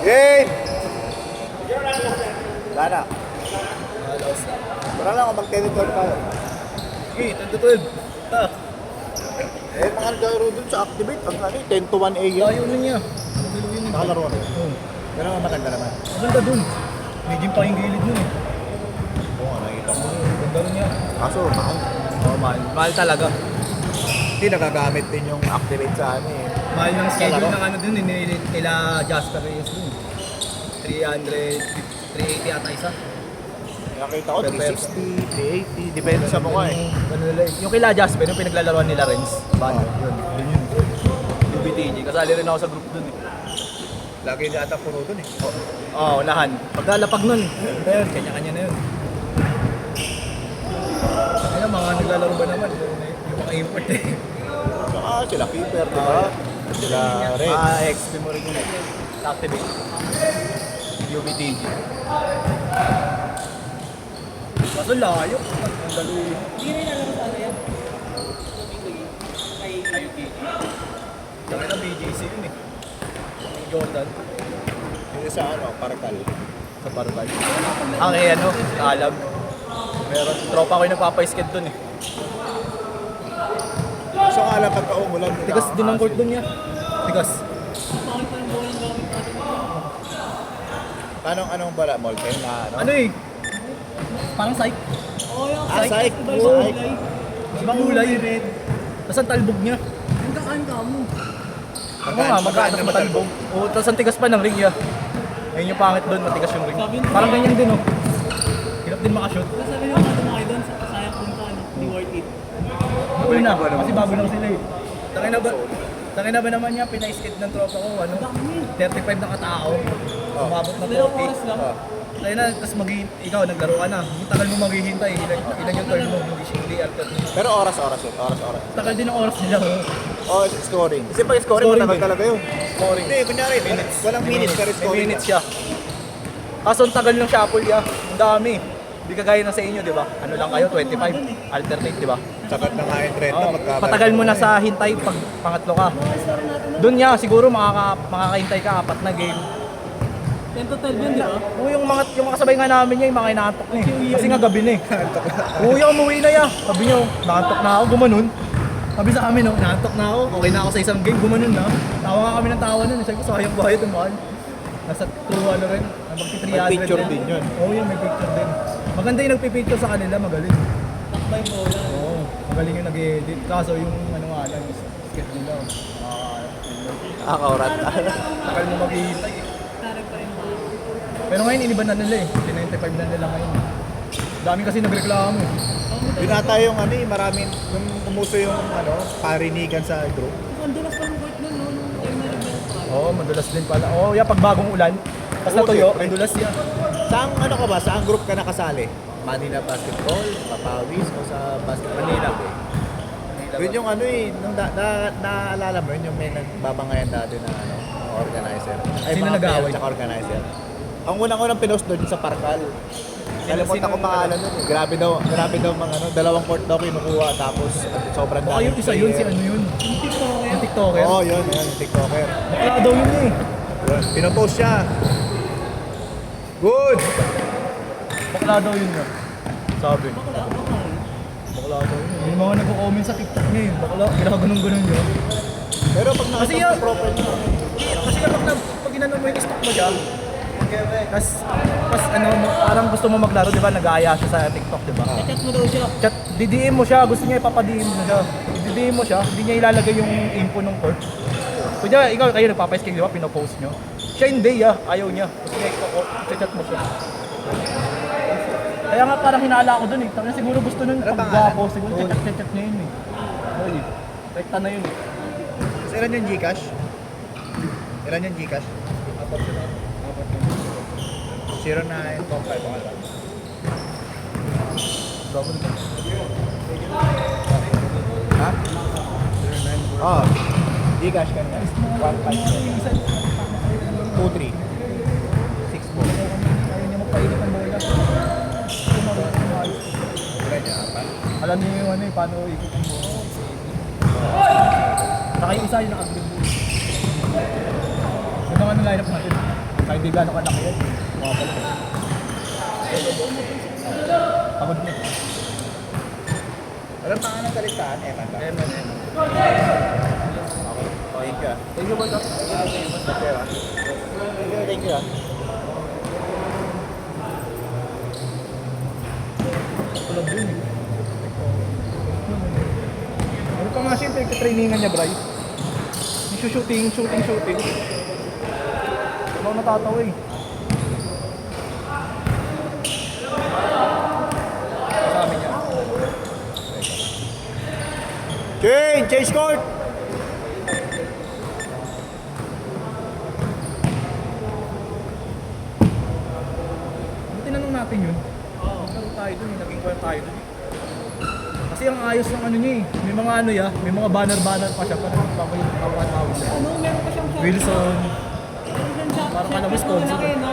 Game! Sana. Para lang ako mag-teleport tayo. Sige, 10 to 12. Ta. Mga naglaro dun sa Activate, ang 10 to 1 AM. Ayaw na niya. Nakalaro na. Oo. Pero maganda naman. Maganda dun. May gym pa yung gilid dun eh. Oo nga, nakikita ko. Ganda rin niya. Kaso, mahal. Oo, mahal. Mahal talaga. Hindi nagagamit din yung Activate sa ano eh. Mahal ng schedule Talaga? ng ano dun eh. Nila Jasper Reyes dun. 380 ata isa. Nakita ko, 360, 380, depende sa mukha eh. Ano nila eh. Yung kila Jasper, yung pinaglalaroan nila Renz. Bago. Yun. UBTG. Kasali rin ako sa group dun eh. Lagi niya ata puro dun eh. Oo, lahan. Pagkalapag nun. Pero kanya-kanya na yun. Kaya mga naglalaro ba naman? Yung mga import eh. Saka sila Keeper, di ba? Sila Red. XP mo rin yun eh. Activate. UBTG. Kaso layo. Ang dalo yun. Hindi rin alam sa ano yan. Kay UBTG. Kaya na BJC yun eh. Jordan. Yung sa ano, Parkal. Sa Parval. Ang ano, alam. Meron, tropa ko yung nagpapa-skate dun eh. So nga lang pagka umulan. Tigas din ang court dun niya. Tigas. Bakit pa yung bawal ng gamit natin? Anong bala? Molten na ano? Ano eh? Parang psych. Oo, yung Psych. Ibang Psych. kulay. Ibang kulay. Tapos ang talbog niya. Ang kakaan ka mo. Oo nga, magkaanak na talbog. Oo, tapos ang tigas pa ng ring niya. Ayun yung pangit doon, matigas yung ring. Parang ganyan din oh. Hirap din makashoot. Tapos sabi nyo mga tumakay doon, sayang punta, hindi worth it. Bago na, kasi bago lang sila eh. Tangin na ba naman niya, pinaiskate ng tropa ko, ano? 35 na katao. Umabot na 40. Dalawang oras lang. Tayo na, tapos ikaw, naglaro ka na. Yung tagal mo maghihintay, ilan yung turn mo, hindi alternate. Pero oras-oras yun. Oras-oras. Tagal din ang oras nila. Oh, scoring. Kasi pag scoring, Scoring matagal din. talaga yun. Scoring. Hindi, kunyari, walang minutes, pero May scoring. minutes siya. Kaso ang tagal ng shuffle niya, ang dami. Hindi kagaya na sa inyo, di ba? Ano lang kayo, 25, alternate, di ba? Sakat na nga yung 30, magkakaroon. Patagal mo na sa hintay pag pangatlo ka. Doon niya, siguro makakahintay ka, apat na game. 10 to 12 yun, di ba? Oo, yung mga kasabay nga namin niya, yung mga inaantok na eh. Kasi nga gabi na eh. Uy, umuwi na ya. Sabi niyo, naantok na ako, gumanon. Sabi sa amin, naantok na ako, okay na ako sa isang game, gumanon na. Tawa nga kami ng tawa nun. Sabi ko, sayang bayad ang mahal. Nasa true ano rin, magti-300 May picture din yun. Oo, yun, may picture din. Maganda yung nagpipicture sa kanila, magaling. Takbay bola. Oo, magaling yung nag-edit. Kaso yung ano nga lang, skate nila. Nakakaurat. Takal mo maghihintay eh. Tarag pa rin bola. Pero ngayon, iniba na nila eh. 95 na nila ngayon. Dami kasi nagreklamo eh. Yun ata yung ano eh, maraming, nung umuso yung ano, parinigan sa group. Ang dulas pa yung court nun, no? Nung time na nag-meron pa. Oo, madulas din pala. Oo, yeah, pag bagong ulan, tapos Oo, natuyo, siyempre. madulas yan. Saan ano ka ba? Saan group ka nakasali? Manila Basketball, Papawis, o sa Basketball? Manila. Yun yung ano eh, nung naalala mo yun, yung may nagbabangayan dati na ano, mga organizer. Sino mga nag-aaway? player tsaka organizer. Ang unang-unang pinost doon sa Parkal. Kalimutan sino- ko pangalan nun eh. Grabe daw mga ano, dalawang court daw kinukuha tapos sobrang Baka yung isa yun, si ano yun? Yung TikToker. Oo, yun, yung TikToker. Bakla daw yun eh. Yun, pinopost siya. Good! Bakla daw yun nga. Sabi. Bakla daw yun. Yung mga nagko-comment sa TikTok niya eh. Bakla, ginaganon-ganon yun. Pero pag Kasi nakita yun- mo profile mo, Kasi pag inano mo yung stock mo siya, tas ano, parang gusto mo maglaro, di ba? Nag-aaya siya sa TikTok, di ba? Chat mo daw siya. Chat, didiin mo siya, gusto niya ipapadiin mo siya. Didiin mo siya, hindi niya ilalagay yung info ng court. Kaya ikaw, kayo nagpapa-sking, di ba? Pinopost nyo. Siya hindi, ayaw niya. Gusto niya i-chat mo siya. Kaya nga parang hinala ko dun eh. Kaya siguro gusto nun Ano pag-gwapo, siguro chat niya yun eh. Hoy, rekta na yun eh. kasi ilan yung Gcash? Ilan yung Gcash? 0925 mga lang. Double ka. Ha? 09 Oh, Gcash ka niya. 153 23 64 Ayaw niya magpainit ng bola. Ilan niya? Apat? Alam niyo yung ano eh, paano ikot ang bola. Saka yung isa yung naka-green. Yung mga lineup natin. Kahit di gano'n kalaki yan. Mga pala. Pagod niya. Alam pa nga ng kaligtaan, Eman ba? Eman. Thank you. Thank you, boss. Thank you. Tulog din eh. Ano pa nga siya, trainingan niya, Bray? Shooting. Ano natatawa eh. Kasama niya. Change court! Ano tinanong natin yun? Nagkaroon tayo dun eh, naging kwento tayo dun eh. Kasi ang ayos ng ano niya eh, may mga ano ya, may mga banner pa siya para magpapatawid siya. Ano, meron pa siyang shot. Wilson, Parang alam mo, Shot sponsor. malaki, no?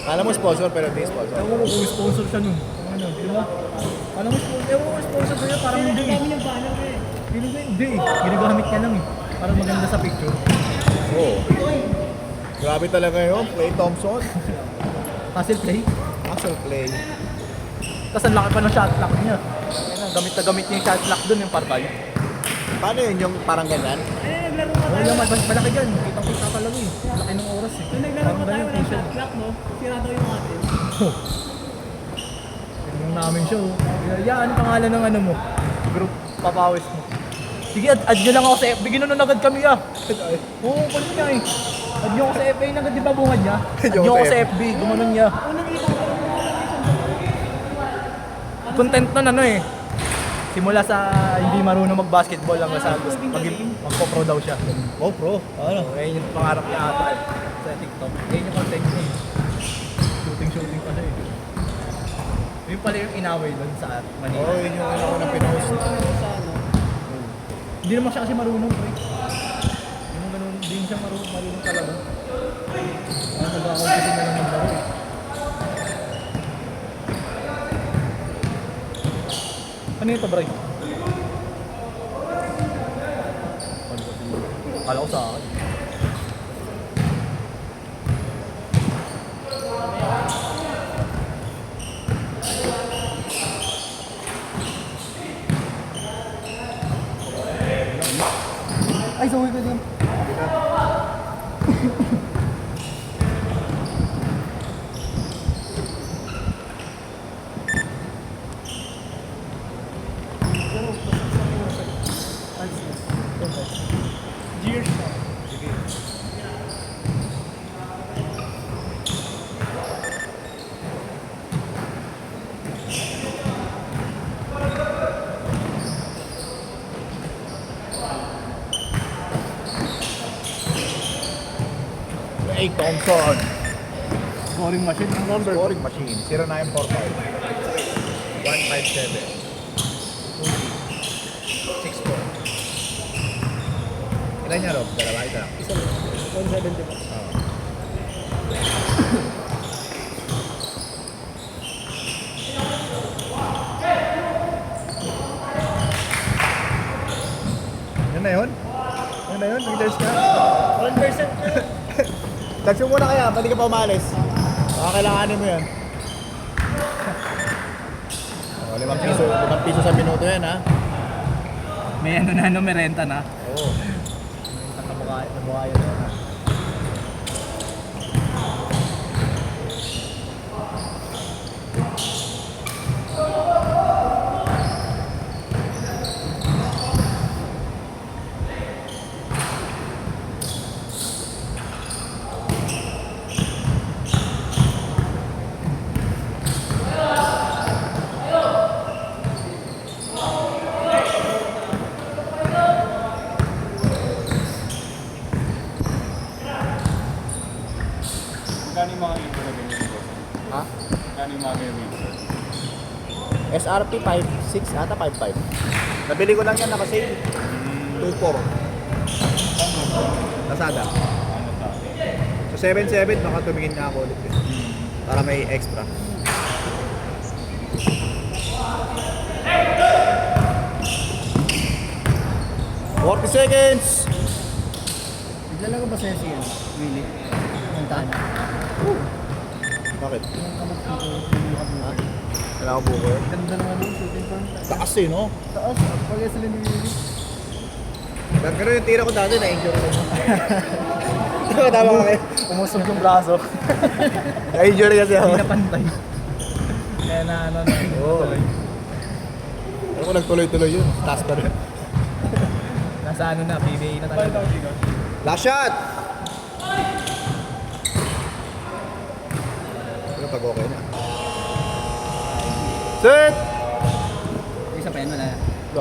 Alam mo sponsor pero hindi sponsor. ewan ko kung sponsor siya nun. Ano, di ba? Alam mo, ewan ko sponsor siya, parang hindi eh. Dami niyang banner eh. Feeling ko hindi eh, ginagamit niya lang eh. Parang maganda sa picture. Oo. Grabe talaga yun. Clay Thompson. Hustle play. Axel Clay. Tapos ang laki pa ng shot clock niya. Ayun, gamit na gamit niya yung shot clock dun, yung parkay. Paano yun yung parang ganyan? Eh, naglaro pa Oo, tayo. yung malaki dyan. Kitang-kita talaga eh. Laki ng oras eh. Nung naglaro Parang pa tayo, ganyan, walang t-shirt. shot clock, no? Sira daw yung atin. Tingnan namin siya oh. Yeah, ano pangalan ng ano mo? Group papawis mo. Sige, add nyo lang ako sa FB. Ginanon agad kami ah. Oo, kulit niya eh. Add nyo ako sa FB. Agad di ba bungad niya? Add nyo ako sa FB. Gumanon niya. Unang kita ko lang Content nun ano eh. Simula sa hindi marunong mag-basketball hanggang sa magpo-pro daw siya. Oh, pro. Ano? So, ayun yung pangarap niya ata eh, sa TikTok. Ayun yung content niya eh. Shooting pa siya eh. Yun pala yung inaway doon sa Manila. Oo, yun yung una ko na pinost. sa ano. Hindi naman siya kasi marunong, pre. Hindi mo ganun, hindi siya marunong talaga. Kaya nag-a-compete na lang ng laro eh. Ano ito, Bray? Kala ko sa akin. Ay, sorry ka din. Cheers. Clay Thompson. Scoring machine ng number. Scoring machine. 0945. 157. 64. Ilan niya, Rob? Dalawa, isa lang. Isa lang. 170 pa. Oo. Yun na yun? Yun na yun? Nag-dance ka? 1% na. Dance mo muna kaya, pwede ka pa umalis. Baka kailanganin mo yan. Oh, 5 piso sa minuto yan, ha? May ano na, may renta na. Oo. Namukha yun na. Kano yung mga libo na ganyan ko? Ha? Kano yung mga ganyan ko? SRP 5.6 ata 5.5. Nabili ko lang yan naka-sale. 2.4. Lazada. Ano ta? So 7.7 baka tumingin nga ako ulit. Para may extra. $40 seconds! Naglalaro ba sa'yo siya? Willie? Bakit? Yung kamot ko, yung kamot. Wala akong buko eh. Ganda naman yung shooting form. Taas eh, no? Taas, pag sila ni Willie. Pero yung tira ko dati, na-injure ko. Tama ka kayo. Umusog yung braso. Na-injure kasi ako. Hindi na pantay. Kaya na ano na. Oo. Ako nagtuloy-tuloy yun. Taas pa rin. Nasa ano na, PBA na talaga. Last shot! Pero pag okay na. Set! Isa pa yan, wala na.